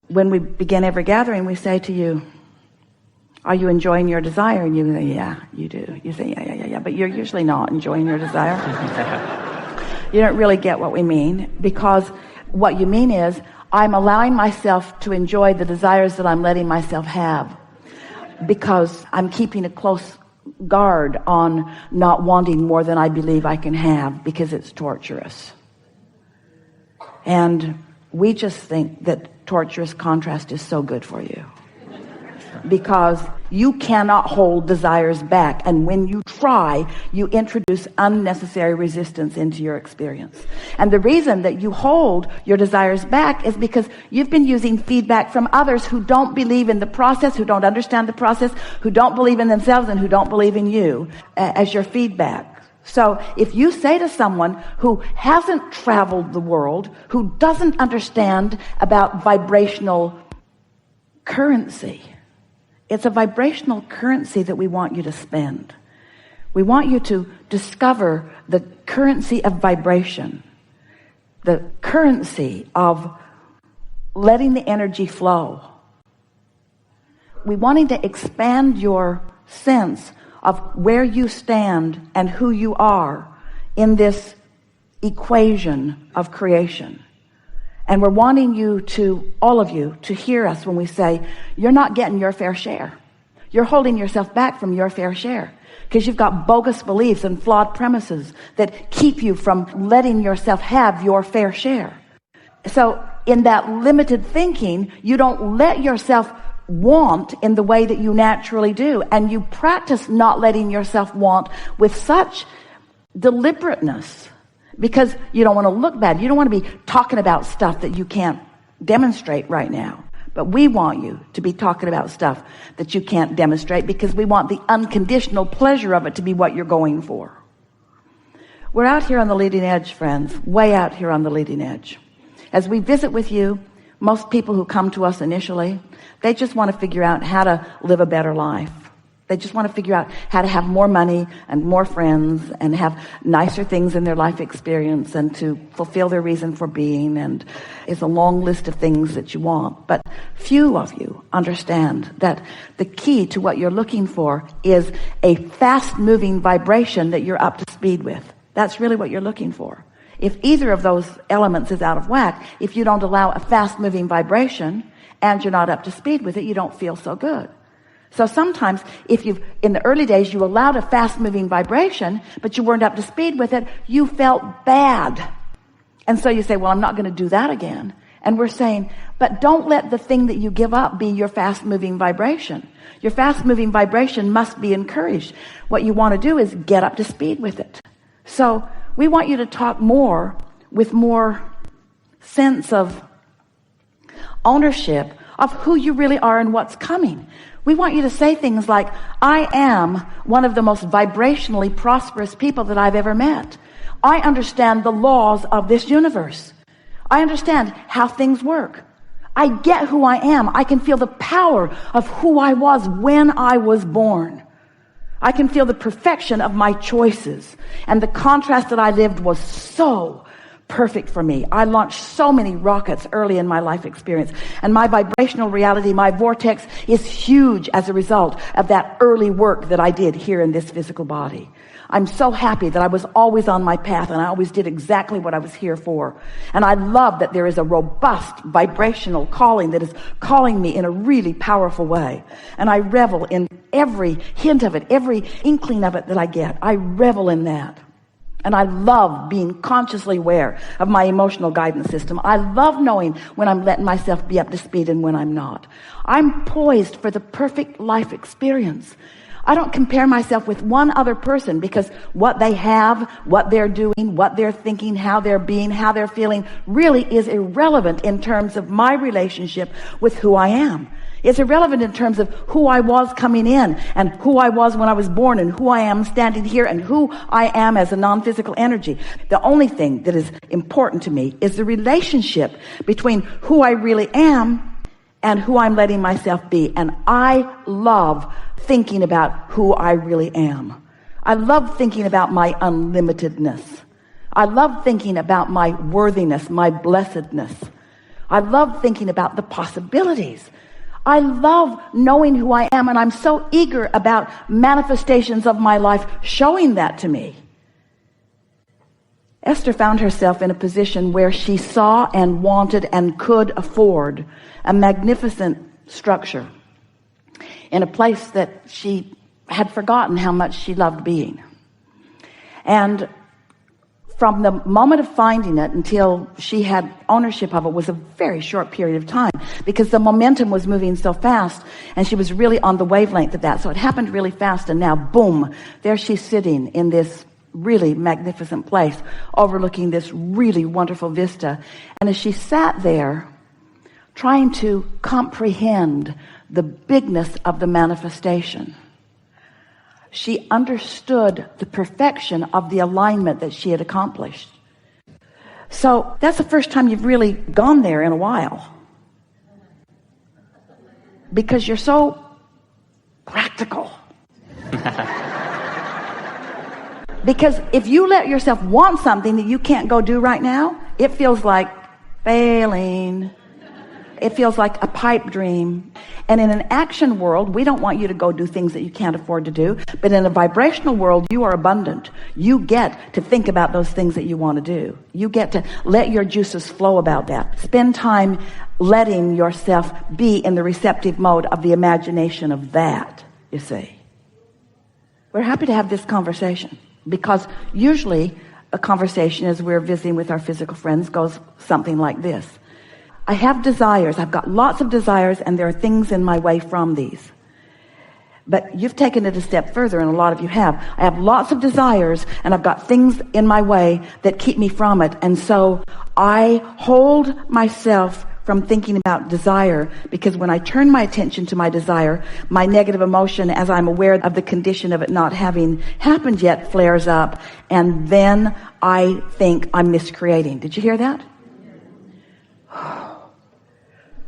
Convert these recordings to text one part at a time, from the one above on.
When we begin every gathering, we say to you, are you enjoying your desire? And you say, yeah, you do. You say, yeah, but you're usually not enjoying your desire. You don't really get what we mean, because what you mean is, I'm allowing myself to enjoy the desires that I'm letting myself have, because I'm keeping a close guard on not wanting more than I believe I can have, because it's torturous. And we just think that torturous contrast is so good for you, because you cannot hold desires back, and when you try, you introduce unnecessary resistance into your experience. And the reason that you hold your desires back is because you've been using feedback from others who don't believe in the process, who don't understand the process, who don't believe in themselves, and who don't believe in you as your feedback. So if you say to someone who hasn't traveled the world, who doesn't understand about vibrational currency, it's a vibrational currency that we want you to spend. We want you to discover the currency of vibration, the currency of letting the energy flow. We wanting to expand your sense of where you stand and who you are in this equation of creation. And we're wanting you to, all of you, to hear us when we say, you're not getting your fair share. You're holding yourself back from your fair share, because you've got bogus beliefs and flawed premises that keep you from letting yourself have your fair share. So in that limited thinking, you don't let yourself want in the way that you naturally do, and you practice not letting yourself want with such deliberateness, because you don't want to look bad. You don't want to be talking about stuff that you can't demonstrate right now. But we want you to be talking about stuff that you can't demonstrate, because we want the unconditional pleasure of it to be what you're going for. We're out here on the leading edge, friends, way out here on the leading edge. As we visit with you, most people who come to us initially, they just want to figure out how to live a better life. They just want to figure out how to have more money and more friends and have nicer things in their life experience and to fulfill their reason for being. And it's a long list of things that you want. But few of you understand that the key to what you're looking for is a fast-moving vibration that you're up to speed with. That's really what you're looking for. If either of those elements is out of whack, if you don't allow a fast-moving vibration and you're not up to speed with it, you don't feel so good. So sometimes if in the early days, you allowed a fast-moving vibration, but you weren't up to speed with it, you felt bad. And so you say, well, I'm not going to do that again. And we're saying, but don't let the thing that you give up be your fast-moving vibration. Your fast-moving vibration must be encouraged. What you want to do is get up to speed with it. So we want you to talk more with more sense of ownership of who you really are and what's coming. We want you to say things like, I am one of the most vibrationally prosperous people that I've ever met. I understand the laws of this universe. I understand how things work. I get who I am. I can feel the power of who I was when I was born. I can feel the perfection of my choices. And the contrast that I lived was so perfect for me. I launched so many rockets early in my life experience, and my vibrational reality, my vortex, is huge as a result of that early work that I did here in this physical body. I'm so happy that I was always on my path, and I always did exactly what I was here for. And I love that there is a robust vibrational calling that is calling me in a really powerful way. And I revel in every hint of it, every inkling of it that I get. I revel in that. And I love being consciously aware of my emotional guidance system. I love knowing when I'm letting myself be up to speed and when I'm not. I'm poised for the perfect life experience. I don't compare myself with one other person, because what they have, what they're doing, what they're thinking, how they're being, how they're feeling really is irrelevant in terms of my relationship with who I am. It's irrelevant in terms of who I was coming in and who I was when I was born and who I am standing here and who I am as a non-physical energy. The only thing that is important to me is the relationship between who I really am and who I'm letting myself be. And I love thinking about who I really am. I love thinking about my unlimitedness. I love thinking about my worthiness, my blessedness. I love thinking about the possibilities. I love knowing who I am, and I'm so eager about manifestations of my life showing that to me. Esther found herself in a position where she saw and wanted and could afford a magnificent structure in a place that she had forgotten how much she loved being. And from the moment of finding it until she had ownership of it was a very short period of time, because the momentum was moving so fast and she was really on the wavelength of that. So it happened really fast, and now boom, there she's sitting in this really magnificent place overlooking this really wonderful vista. And as she sat there trying to comprehend the bigness of the manifestation, she understood the perfection of the alignment that she had accomplished. So that's the first time you've really gone there in a while, because you're so practical. Because if you let yourself want something that you can't go do right now, it feels like failing. It feels like a pipe dream. And in an action world, we don't want you to go do things that you can't afford to do. But in a vibrational world, you are abundant. You get to think about those things that you want to do. You get to let your juices flow about that. Spend time letting yourself be in the receptive mode of the imagination of that, you see. We're happy to have this conversation, because usually a conversation as we're visiting with our physical friends goes something like this. I have desires. I've got lots of desires, and there are things in my way from these. But you've taken it a step further, and a lot of you have. I have lots of desires, and I've got things in my way that keep me from it. And so I hold myself from thinking about desire, because when I turn my attention to my desire, my negative emotion, as I'm aware of the condition of it not having happened yet, flares up, and then I think I'm miscreating. Did you hear that?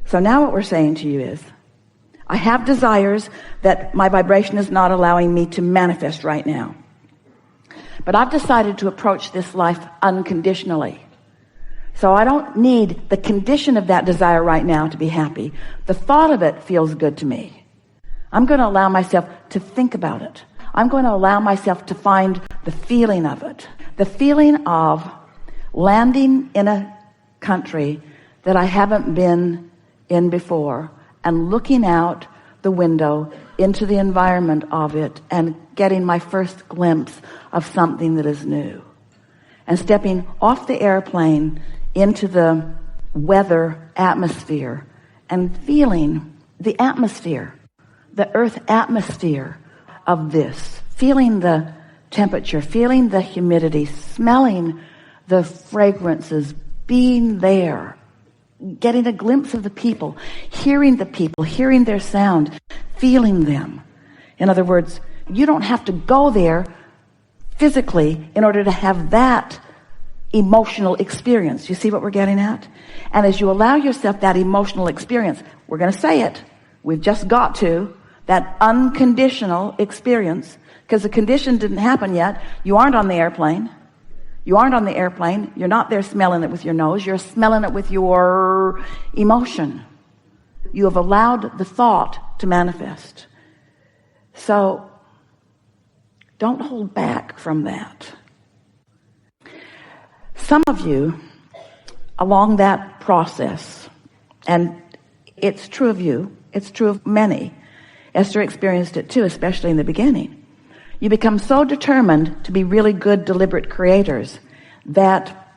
So now what we're saying to you is, I have desires that my vibration is not allowing me to manifest right now. But I've decided to approach this life unconditionally. So I don't need the condition of that desire right now to be happy. The thought of it feels good to me. I'm going to allow myself to think about it. I'm going to allow myself to find the feeling of it. The feeling of landing in a country that I haven't been in before, and looking out the window into the environment of it and getting my first glimpse of something that is new, and stepping off the airplane into the weather atmosphere and feeling the atmosphere, the earth atmosphere of this, feeling the temperature, feeling the humidity, smelling the fragrances, being there, getting a glimpse of the people, hearing their sound, feeling them. In other words, you don't have to go there physically in order to have that emotional experience. You see what we're getting at? And as you allow yourself that emotional experience, we're going to say it, we've just got to, that unconditional experience, because the condition didn't happen yet. You aren't on the airplane. You aren't on the airplane. You're not there smelling it with your nose. You're smelling it with your emotion. You have allowed the thought to manifest. So don't hold back from that. Some of you, along that process, and it's true of you, it's true of many. Esther experienced it too, especially in the beginning. You become so determined to be really good, deliberate creators that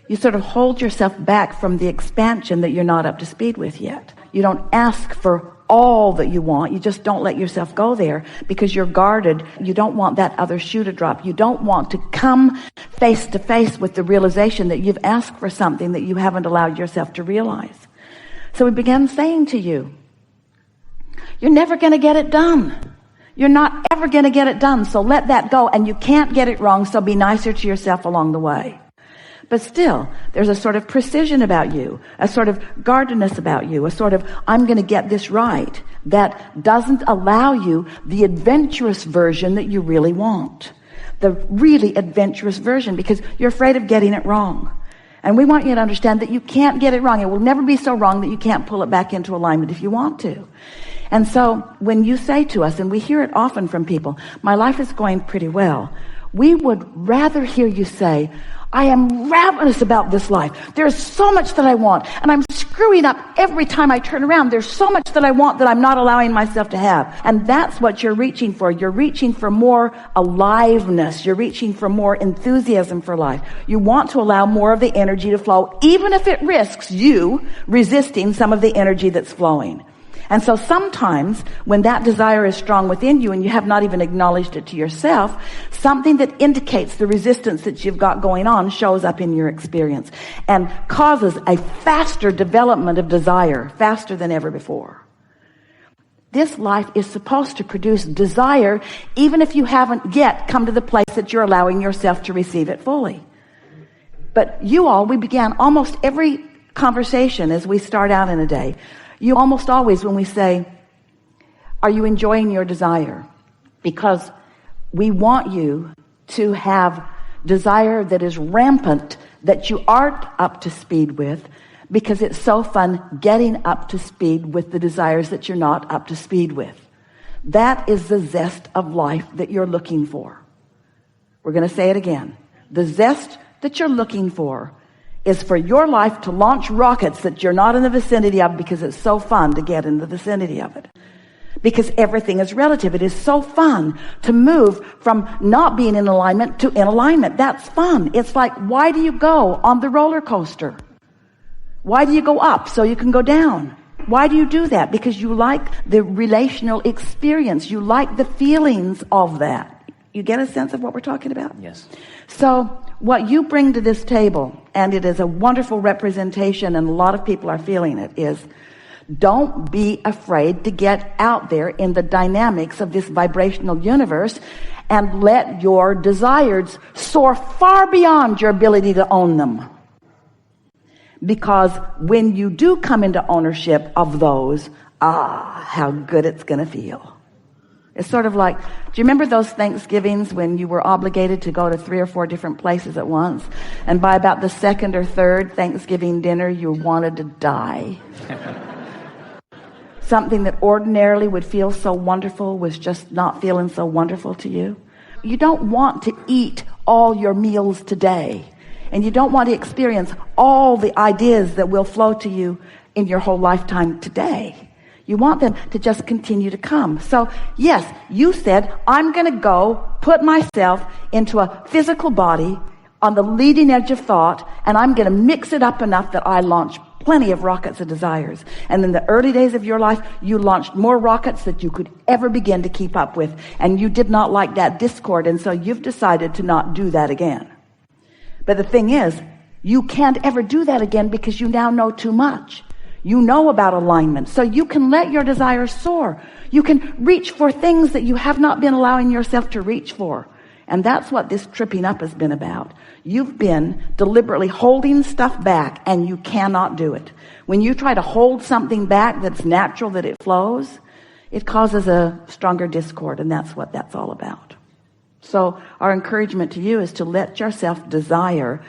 you sort of hold yourself back from the expansion that you're not up to speed with yet. You don't ask for all that you want. You just don't let yourself go there because you're guarded. You don't want that other shoe to drop. You don't want to come face to face with the realization that you've asked for something that you haven't allowed yourself to realize. So we began saying to you, you're never going to get it done. You're not ever going to get it done. So let that go. And you can't get it wrong. So be nicer to yourself along the way. But still, there's a sort of precision about you, a sort of guardedness about you, a sort of, I'm going to get this right, that doesn't allow you the adventurous version that you really want. The really adventurous version, because you're afraid of getting it wrong. And we want you to understand that you can't get it wrong. It will never be so wrong that you can't pull it back into alignment if you want to. And so when you say to us, and we hear it often from people, my life is going pretty well, we would rather hear you say, I am ravenous about this life. There's so much that I want, and I'm screwing up every time I turn around. There's so much that I want that I'm not allowing myself to have. And that's what you're reaching for. You're reaching for more aliveness. You're reaching for more enthusiasm for life. You want to allow more of the energy to flow, even if it risks you resisting some of the energy that's flowing. And so sometimes when that desire is strong within you and you have not even acknowledged it to yourself, something that indicates the resistance that you've got going on shows up in your experience and causes a faster development of desire, faster than ever before. This life is supposed to produce desire even if you haven't yet come to the place that you're allowing yourself to receive it fully. But we began almost every conversation as we start out in a day. You almost always, when we say, are you enjoying your desire? Because we want you to have desire that is rampant, that you aren't up to speed with, because it's so fun getting up to speed with the desires that you're not up to speed with. That is the zest of life that you're looking for. We're going to say it again. The zest that you're looking for is for your life to launch rockets that you're not in the vicinity of, because it's so fun to get in the vicinity of it. Because everything is relative. It is so fun to move from not being in alignment to in alignment. That's fun. It's like, why do you go on the roller coaster? Why do you go up so you can go down? Why do you do that? Because you like the relational experience. You like the feelings of that. You get a sense of what we're talking about? Yes. So what you bring to this table, and it is a wonderful representation, and a lot of people are feeling it, is don't be afraid to get out there in the dynamics of this vibrational universe and let your desires soar far beyond your ability to own them. Because when you do come into ownership of those, how good it's going to feel. It's sort of like, do you remember those Thanksgivings when you were obligated to go to 3 or 4 different places at once? And by about the second or third Thanksgiving dinner, you wanted to die. Something that ordinarily would feel so wonderful was just not feeling so wonderful to you. You don't want to eat all your meals today. And you don't want to experience all the ideas that will flow to you in your whole lifetime today. You want them to just continue to come. So yes, you said, I'm going to go put myself into a physical body on the leading edge of thought, and I'm going to mix it up enough that I launch plenty of rockets of desires. And in the early days of your life, you launched more rockets that you could ever begin to keep up with. And you did not like that discord, and so you've decided to not do that again. But the thing is, you can't ever do that again because you now know too much. You know about alignment, so you can let your desires soar. You can reach for things that you have not been allowing yourself to reach for. And that's what this tripping up has been about. You've been deliberately holding stuff back, and you cannot do it. When you try to hold something back that's natural, that it flows, it causes a stronger discord, and that's what that's all about. So our encouragement to you is to let yourself desire.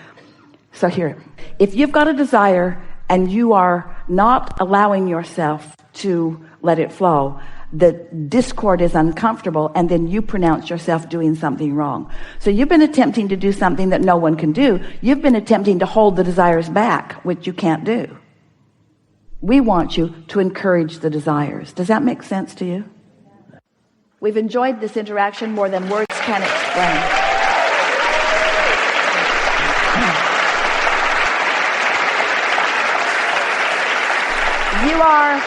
So here, if you've got a desire and you are not allowing yourself to let it flow, the discord is uncomfortable, and then you pronounce yourself doing something wrong. So you've been attempting to do something that no one can do. You've been attempting to hold the desires back, which you can't do. We want you to encourage the desires. Does that make sense to you? We've enjoyed this interaction more than words can explain. You are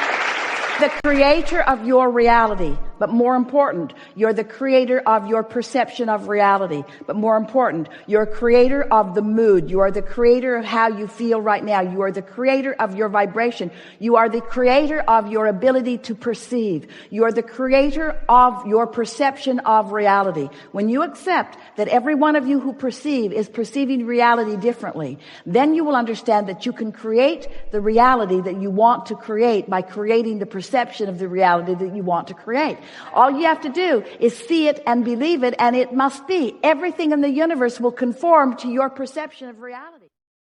the creator of your reality, but more important, you're the creator of your perception of reality. But more important, you're a creator of the mood. You are the creator of how you feel right now. You are the creator of your vibration. You are the creator of your ability to perceive. You are the creator of your perception of reality. When you accept that every one of you who perceive is perceiving reality differently, then you will understand that you can create the reality that you want to create by creating the perception of the reality that you want to create. All you have to do is see it and believe it, and it must be. Everything in the universe will conform to your perception of reality.